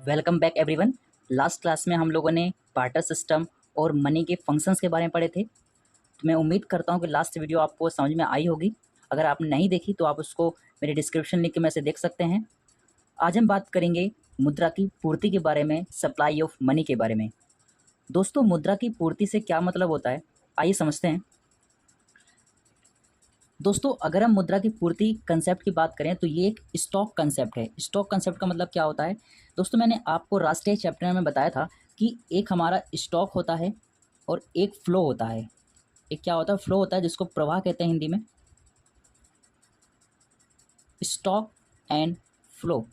Welcome back everyone. Last class में हम लोगों ने बार्टर सिस्टम और मनी के फंक्शंस के बारे में पढ़े थे। तो मैं उम्मीद करता हूँ कि लास्ट वीडियो आपको समझ में आई होगी। अगर आपने नहीं देखी तो आप उसको मेरे डिस्क्रिप्शन लिंक में से देख सकते हैं। आज हम बात करेंगे मुद्रा की पूर्ति के बारे में, सप्लाई ऑफ मनी के बारे में। दोस्तों, मुद्रा की पूर्ति से क्या मतलब होता है, आइए समझते हैं। दोस्तों, अगर हम मुद्रा की पूर्ति कंसेप्ट की बात करें तो ये एक स्टॉक कंसेप्ट है। स्टॉक कंसेप्ट का मतलब क्या होता है दोस्तों, मैंने आपको राष्ट्रीय चैप्टर में बताया था कि एक हमारा स्टॉक होता है और एक फ्लो होता है। एक क्या होता है, फ्लो होता है, जिसको प्रवाह कहते हैं हिंदी में। Stock and flow.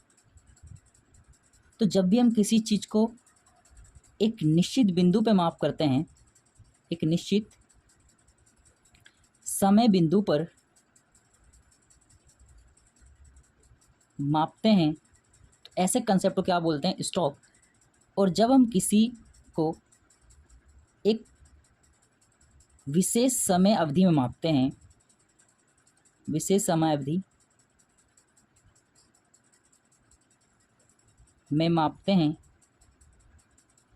तो जब भी हम किसी चीज़ को एक निश्चित बिंदु पे माप करते हैं, एक निश्चित समय बिंदु पर मापते हैं, तो ऐसे कंसेप्ट को क्या बोलते हैं, स्टॉक। और जब हम किसी को एक विशेष समय अवधि में मापते हैं, विशेष समय अवधि में मापते हैं,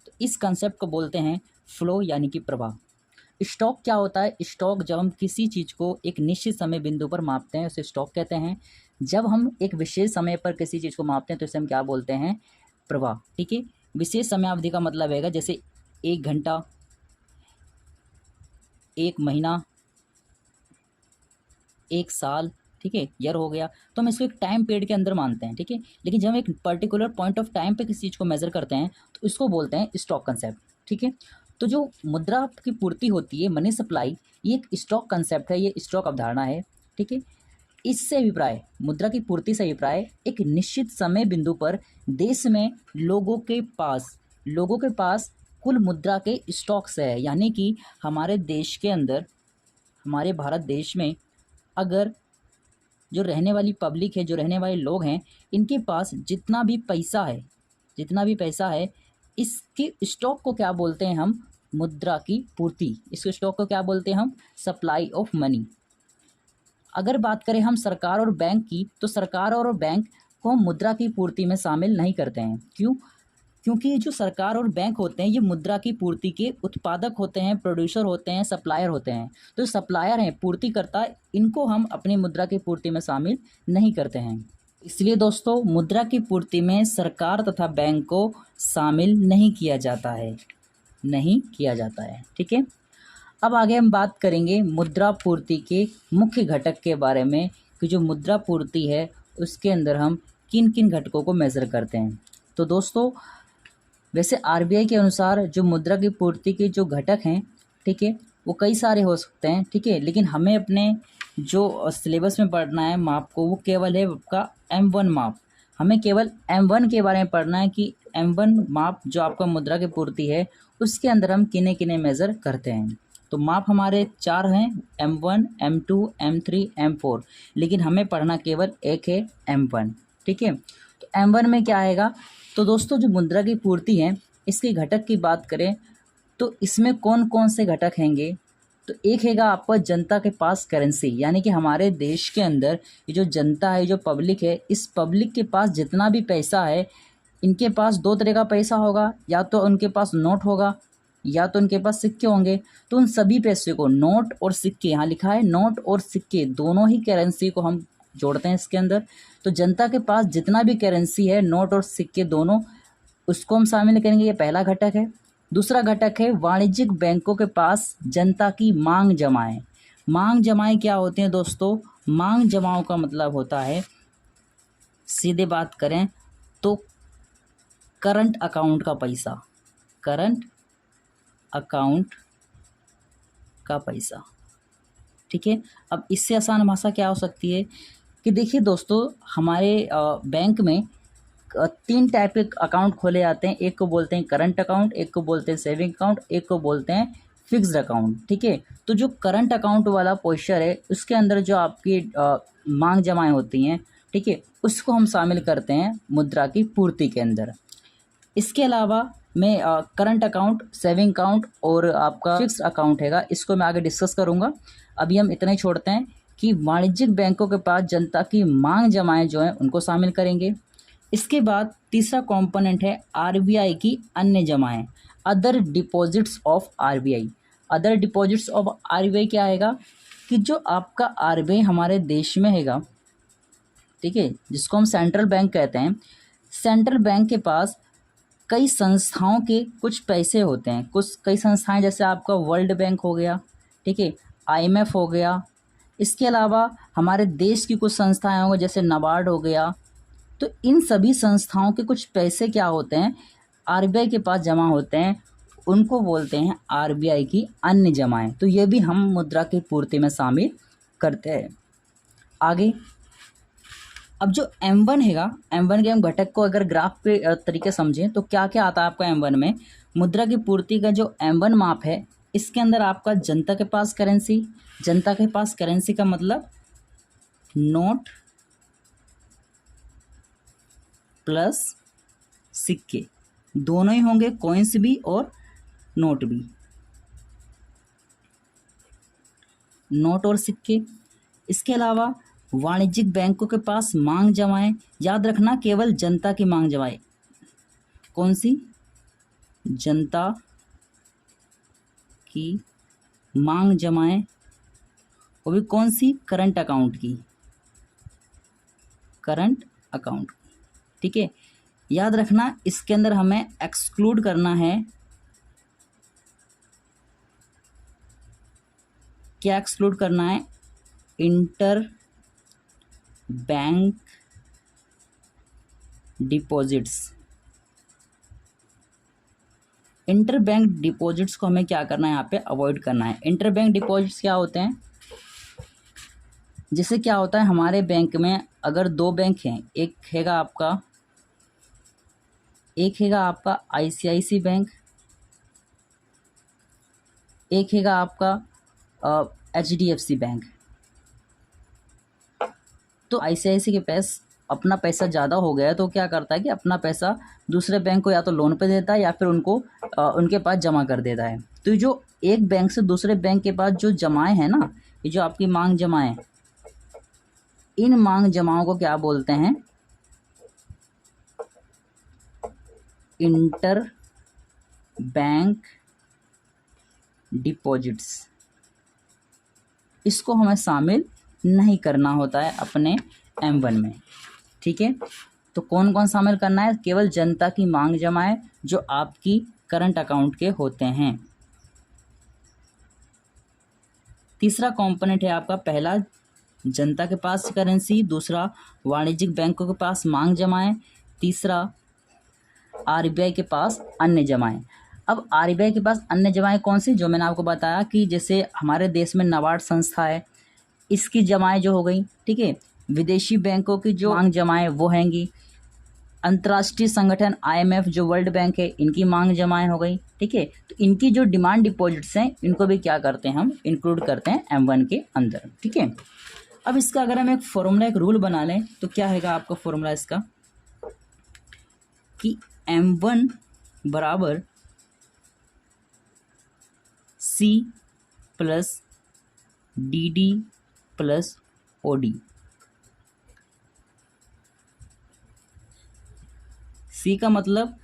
तो इस कंसेप्ट को बोलते हैं फ्लो यानी कि प्रवाह। स्टॉक क्या होता है, स्टॉक जब हम किसी चीज़ को एक निश्चित समय बिंदु पर मापते हैं उसे स्टॉक कहते हैं। जब हम एक विशेष समय पर किसी चीज़ को मापते हैं तो इसे हम क्या बोलते हैं, प्रवाह। ठीक है। विशेष समय अवधि का मतलब है जैसे 1 घंटा, 1 महीना, 1 साल, ठीक है, ईयर हो गया, तो हम इसको एक टाइम पीरियड के अंदर मानते हैं। ठीक है। लेकिन जब हम एक पर्टिकुलर पॉइंट ऑफ टाइम पे किसी चीज़ को मेजर करते हैं तो इसको बोलते हैं स्टॉक कंसेप्ट। ठीक है। तो जो मुद्रा की पूर्ति होती है, मनी सप्लाई, ये एक स्टॉक कंसेप्ट है, ये स्टॉक अवधारणा है। ठीक है। इससे अभिप्राय, मुद्रा की पूर्ति से अभिप्राय एक निश्चित समय बिंदु पर देश में लोगों के पास कुल मुद्रा के स्टॉक्स है। यानी कि हमारे देश के अंदर, हमारे भारत देश में अगर जो रहने वाली पब्लिक है, जो रहने वाले लोग हैं, इनके पास जितना भी पैसा है, इसके स्टॉक को क्या बोलते हैं हम, मुद्रा की पूर्ति। इस स्टॉक को क्या बोलते हैं हम, सप्लाई ऑफ मनी। अगर बात करें हम सरकार और बैंक की, तो सरकार और बैंक को हम मुद्रा की पूर्ति में शामिल नहीं करते हैं। क्यों? क्योंकि जो सरकार और बैंक होते हैं ये मुद्रा की पूर्ति के उत्पादक होते हैं, प्रोड्यूसर होते हैं, सप्लायर होते हैं। तो सप्लायर हैं, पूर्तिकर्ता, इनको हम अपनी मुद्रा की पूर्ति में शामिल नहीं करते हैं। इसलिए दोस्तों, मुद्रा की पूर्ति में सरकार तथा बैंक को शामिल नहीं किया जाता है। ठीक है। अब आगे हम बात करेंगे मुद्रा पूर्ति के मुख्य घटक के बारे में कि जो मुद्रा पूर्ति है उसके अंदर हम किन किन घटकों को मेज़र करते हैं। तो दोस्तों, वैसे आरबीआई के अनुसार जो मुद्रा की पूर्ति के जो घटक हैं, ठीक है, वो कई सारे हो सकते हैं। ठीक है। लेकिन हमें अपने जो सिलेबस में पढ़ना है माप को, वो केवल है आपका M1 माप। हमें केवल M1 के बारे में पढ़ना है कि M1 माप जो आपका मुद्रा की पूर्ति है उसके अंदर हम किन्हें किन्हें मेज़र करते हैं। तो माप हमारे 4 हैं, M1, M2, M3, M4, लेकिन हमें पढ़ना केवल एक है, M1। ठीक है। तो M1 में क्या आएगा, तो दोस्तों जो मुद्रा की पूर्ति है इसके घटक की बात करें तो इसमें कौन कौन से घटक हैंगे, तो एक हैगा आपका जनता के पास करेंसी। यानी कि हमारे देश के अंदर ये जो जनता है, जो पब्लिक है, इस पब्लिक के पास जितना भी पैसा है, इनके पास 2 तरह का पैसा होगा, या तो उनके पास नोट होगा या तो उनके पास सिक्के होंगे। तो उन सभी पैसे को, नोट और सिक्के, यहाँ लिखा है नोट और सिक्के, दोनों ही करेंसी को हम जोड़ते हैं इसके अंदर। तो जनता के पास जितना भी करेंसी है, नोट और सिक्के दोनों, उसको हम शामिल करेंगे, ये पहला घटक है। दूसरा घटक है वाणिज्यिक बैंकों के पास जनता की मांग जमाएं। मांग जमाएं क्या होती हैं दोस्तों, मांग जमाओं का मतलब होता है, सीधे बात करें तो करंट अकाउंट का पैसा, करंट अकाउंट का पैसा। ठीक है। अब इससे आसान भाषा क्या हो सकती है कि देखिए दोस्तों, हमारे बैंक में 3 टाइप के अकाउंट खोले जाते हैं। एक को बोलते हैं करंट अकाउंट, एक को बोलते हैं सेविंग अकाउंट, एक को बोलते हैं फिक्स्ड अकाउंट। ठीक है। तो जो करंट अकाउंट वाला पोस्चर है उसके अंदर जो आपकी मांग जमाएं होती हैं, ठीक है, उसको हम शामिल करते हैं मुद्रा की पूर्ति के अंदर। इसके अलावा मैं करंट अकाउंट, सेविंग अकाउंट और आपका फिक्स्ड अकाउंट हैगा, इसको मैं आगे डिस्कस करूँगा। अभी हम इतना ही छोड़ते हैं कि वाणिज्यिक बैंकों के पास जनता की मांग जमाएं जो हैं उनको शामिल करेंगे। इसके बाद तीसरा कंपोनेंट है आरबीआई की अन्य जमाएं, other deposits of RBI. Other deposits of RBI क्या आएगा कि जो आपका आरबीआई हमारे देश में हैगा, ठीक है, जिसको हम सेंट्रल बैंक कहते हैं, सेंट्रल बैंक के पास कई संस्थाओं के कुछ पैसे होते हैं, कुछ कई संस्थाएं, जैसे आपका वर्ल्ड बैंक हो गया, ठीक है, आईएमएफ हो गया, इसके अलावा हमारे देश की कुछ संस्थाएं होंगी जैसे नाबार्ड हो गया। तो इन सभी संस्थाओं के कुछ पैसे क्या होते हैं, आरबीआई के पास जमा होते हैं, उनको बोलते हैं आरबीआई की अन्य जमाएं। तो ये भी हम मुद्रा की पूर्ति में शामिल करते हैं। आगे अब जो M1 हैगा, M1 के हम घटक को अगर ग्राफ के तरीके समझें तो क्या क्या आता है आपका M1 में। मुद्रा की पूर्ति का जो M1 माप है, इसके अंदर आपका जनता के पास करेंसी, जनता के पास करेंसी का मतलब नोट प्लस सिक्के, दोनों ही होंगे, कॉइन्स भी और नोट भी, नोट और सिक्के। इसके अलावा वाणिज्यिक बैंकों के पास मांग जमाएं, याद रखना केवल जनता की मांग जमाएं, कौन सी, जनता की मांग जमाएं, वो भी कौन सी, करंट अकाउंट की, करंट अकाउंट, ठीक है। याद रखना इसके अंदर हमें एक्सक्लूड करना है, क्या एक्सक्लूड करना है, inter bank deposits. Inter bank deposits को हमें क्या करना है, यहाँ पे अवॉइड करना है। इंटर बैंक डिपॉजिट्स क्या होते हैं, जिससे क्या होता है हमारे बैंक में अगर दो बैंक हैं, एक हैगा आपका आईसीआईसी बैंक, एक हैगा आपका एचडीएफसी बैंक। तो आईसीआईसी के पास अपना पैसा ज़्यादा हो गया है तो क्या करता है कि अपना पैसा दूसरे बैंक को या तो लोन पे देता है या फिर उनको उनके पास जमा कर देता है। तो जो एक बैंक से दूसरे बैंक के पास जो जमाएं हैं ना, ये जो आपकी मांग जमाएं, इन मांग जमाओं को क्या बोलते हैं, इंटर बैंक डिपॉजिट्स। इसको हमें शामिल नहीं करना होता है अपने M1 में, ठीक है। तो कौन कौन शामिल करना है, केवल जनता की मांग जमाएं जो आपकी करंट अकाउंट के होते हैं। तीसरा कंपोनेंट है आपका, पहला जनता के पास करेंसी, दूसरा वाणिज्यिक बैंकों के पास मांग जमाएं, तीसरा आरबीआई के पास अन्य जमाएं। अब आरबीआई के पास अन्य जमाएं कौन सी, जो मैंने आपको बताया कि जैसे हमारे देश में नाबार्ड संस्था है, इसकी जमाएं जो हो गई, ठीक है। विदेशी बैंकों की जो मांग जमाएं वो हैंगी, अंतर्राष्ट्रीय संगठन आईएमएफ जो वर्ल्ड बैंक है, इनकी मांग जमाएं हो गई, ठीक है। तो इनकी जो डिमांड डिपॉजिट्स हैं, इनको भी क्या करते हैं, हम इंक्लूड करते हैं M1 के अंदर, ठीक है। अब इसका अगर हम एक फॉर्मूला, एक रूल बना लें तो क्या हैगा आपका फॉर्मूला इसका, कि M1 बराबर C plus DD plus OD। C का मतलब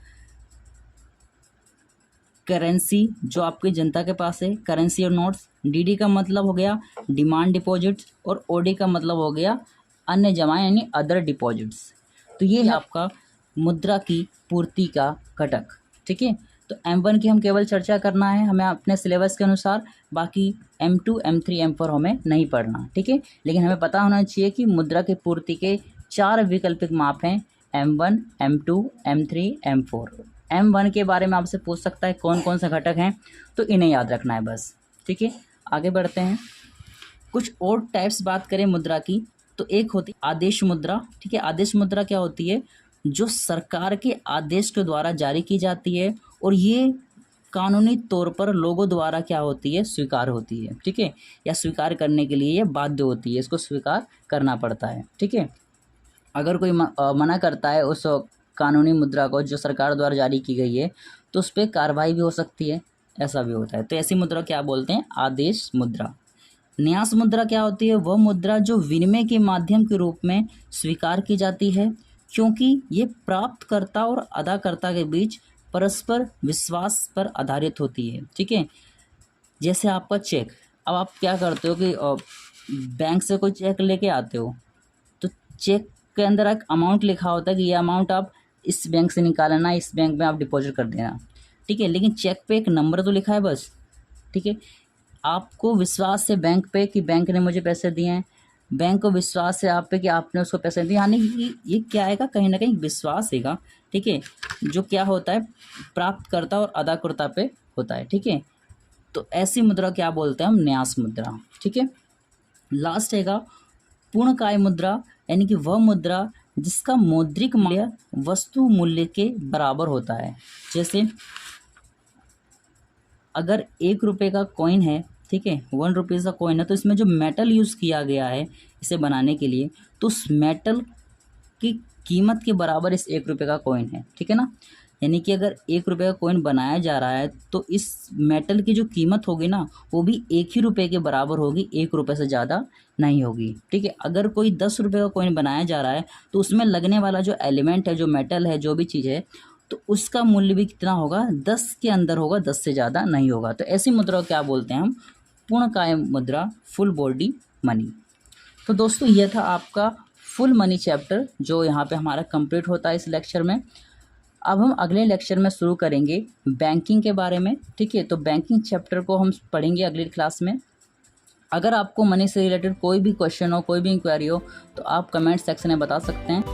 करेंसी जो आपकी जनता के पास है, करेंसी और नोट्स। DD का मतलब हो गया डिमांड डिपॉजिट्स, और OD का मतलब हो गया अन्य जमाएं यानी अदर डिपॉजिट्स। तो ये है आपका मुद्रा की पूर्ति का घटक, ठीक है। तो M1 की हम केवल चर्चा करना है हमें अपने सिलेबस के अनुसार, बाकी M2, M3, M4 हमें नहीं पढ़ना, ठीक है। लेकिन हमें पता होना चाहिए कि मुद्रा की पूर्ति के 4 वैकल्पिक माप हैं, M1, M2, M3, M4। M1 के बारे में आपसे पूछ सकता है कौन कौन से घटक हैं, तो इन्हें याद रखना है बस, ठीक है। आगे बढ़ते हैं, कुछ और टाइप्स बात करें मुद्रा की, तो एक होती है आदेश मुद्रा, ठीक है। आदेश मुद्रा क्या होती है, जो सरकार के आदेश के द्वारा जारी की जाती है और ये कानूनी तौर पर लोगों द्वारा क्या होती है, स्वीकार होती है, ठीक है, या स्वीकार करने के लिए ये बाध्य होती है, इसको स्वीकार करना पड़ता है, ठीक है। अगर कोई मना करता है उस कानूनी मुद्रा को जो सरकार द्वारा जारी की गई है, तो उस पर कार्रवाई भी हो सकती है, ऐसा भी होता है। तो ऐसी मुद्रा क्या बोलते हैं, आदेश मुद्रा। न्यास मुद्रा क्या होती है, वह मुद्रा जो विनिमय के माध्यम के रूप में स्वीकार की जाती है, क्योंकि ये प्राप्तकर्ता और अदाकर्ता के बीच परस्पर विश्वास पर आधारित होती है। ठीक है, जैसे आपका चेक, अब आप क्या करते हो कि बैंक से कोई चेक लेके आते हो, तो चेक के अंदर एक अमाउंट लिखा होता है कि ये अमाउंट आप इस बैंक से निकालना, इस बैंक में आप डिपॉजिट कर देना। ठीक है, लेकिन चेक पे एक नंबर तो लिखा है बस। ठीक है, आपको विश्वास है बैंक पे कि बैंक ने मुझे पैसे दिए हैं, बैंक को विश्वास है आप पे कि आपने उसको पैसे दिए, यानी कि ये क्या आएगा, कहीं ना कहीं विश्वास हैगा। ठीक है, जो क्या होता है प्राप्तकर्ता और अदाकर्ता पे होता है। ठीक है, तो ऐसी मुद्रा क्या बोलते हैं हम, न्यास मुद्रा। ठीक है, लास्ट हैगा पूर्णकाय मुद्रा, यानी कि वह मुद्रा जिसका मौद्रिक मूल्य वस्तु मूल्य के बराबर होता है। जैसे अगर 1 रुपये का कॉइन है, ठीक है, 1 रुपीज़ का कॉइन है, तो इसमें जो मेटल यूज़ किया गया है इसे बनाने के लिए, तो उस मेटल की कीमत के बराबर इस 1 रुपये का कॉइन है। ठीक है ना, यानी कि अगर 1 रुपये का कॉइन बनाया जा रहा है तो इस मेटल की जो कीमत होगी ना, वो भी 1 ही रुपये के बराबर होगी, 1 रुपये से ज़्यादा नहीं होगी। ठीक है, अगर कोई 10 रुपये का कॉइन बनाया जा रहा है तो उसमें लगने वाला जो एलिमेंट है, जो मेटल है, जो भी चीज़ है, तो उसका मूल्य भी कितना होगा, 10 के अंदर होगा, 10 से ज़्यादा नहीं होगा। तो ऐसी मुद्रा को क्या बोलते हैं हम, पूर्णकाय मुद्रा, फुल बॉडी मनी। तो दोस्तों यह था आपका फुल मनी चैप्टर, जो यहाँ पे हमारा कंप्लीट होता है इस लेक्चर में। अब हम अगले लेक्चर में शुरू करेंगे बैंकिंग के बारे में। ठीक है, तो बैंकिंग चैप्टर को हम पढ़ेंगे अगली क्लास में। अगर आपको मनी से रिलेटेड कोई भी क्वेश्चन हो, कोई भी इंक्वायरी हो, तो आप कमेंट सेक्शन में बता सकते हैं।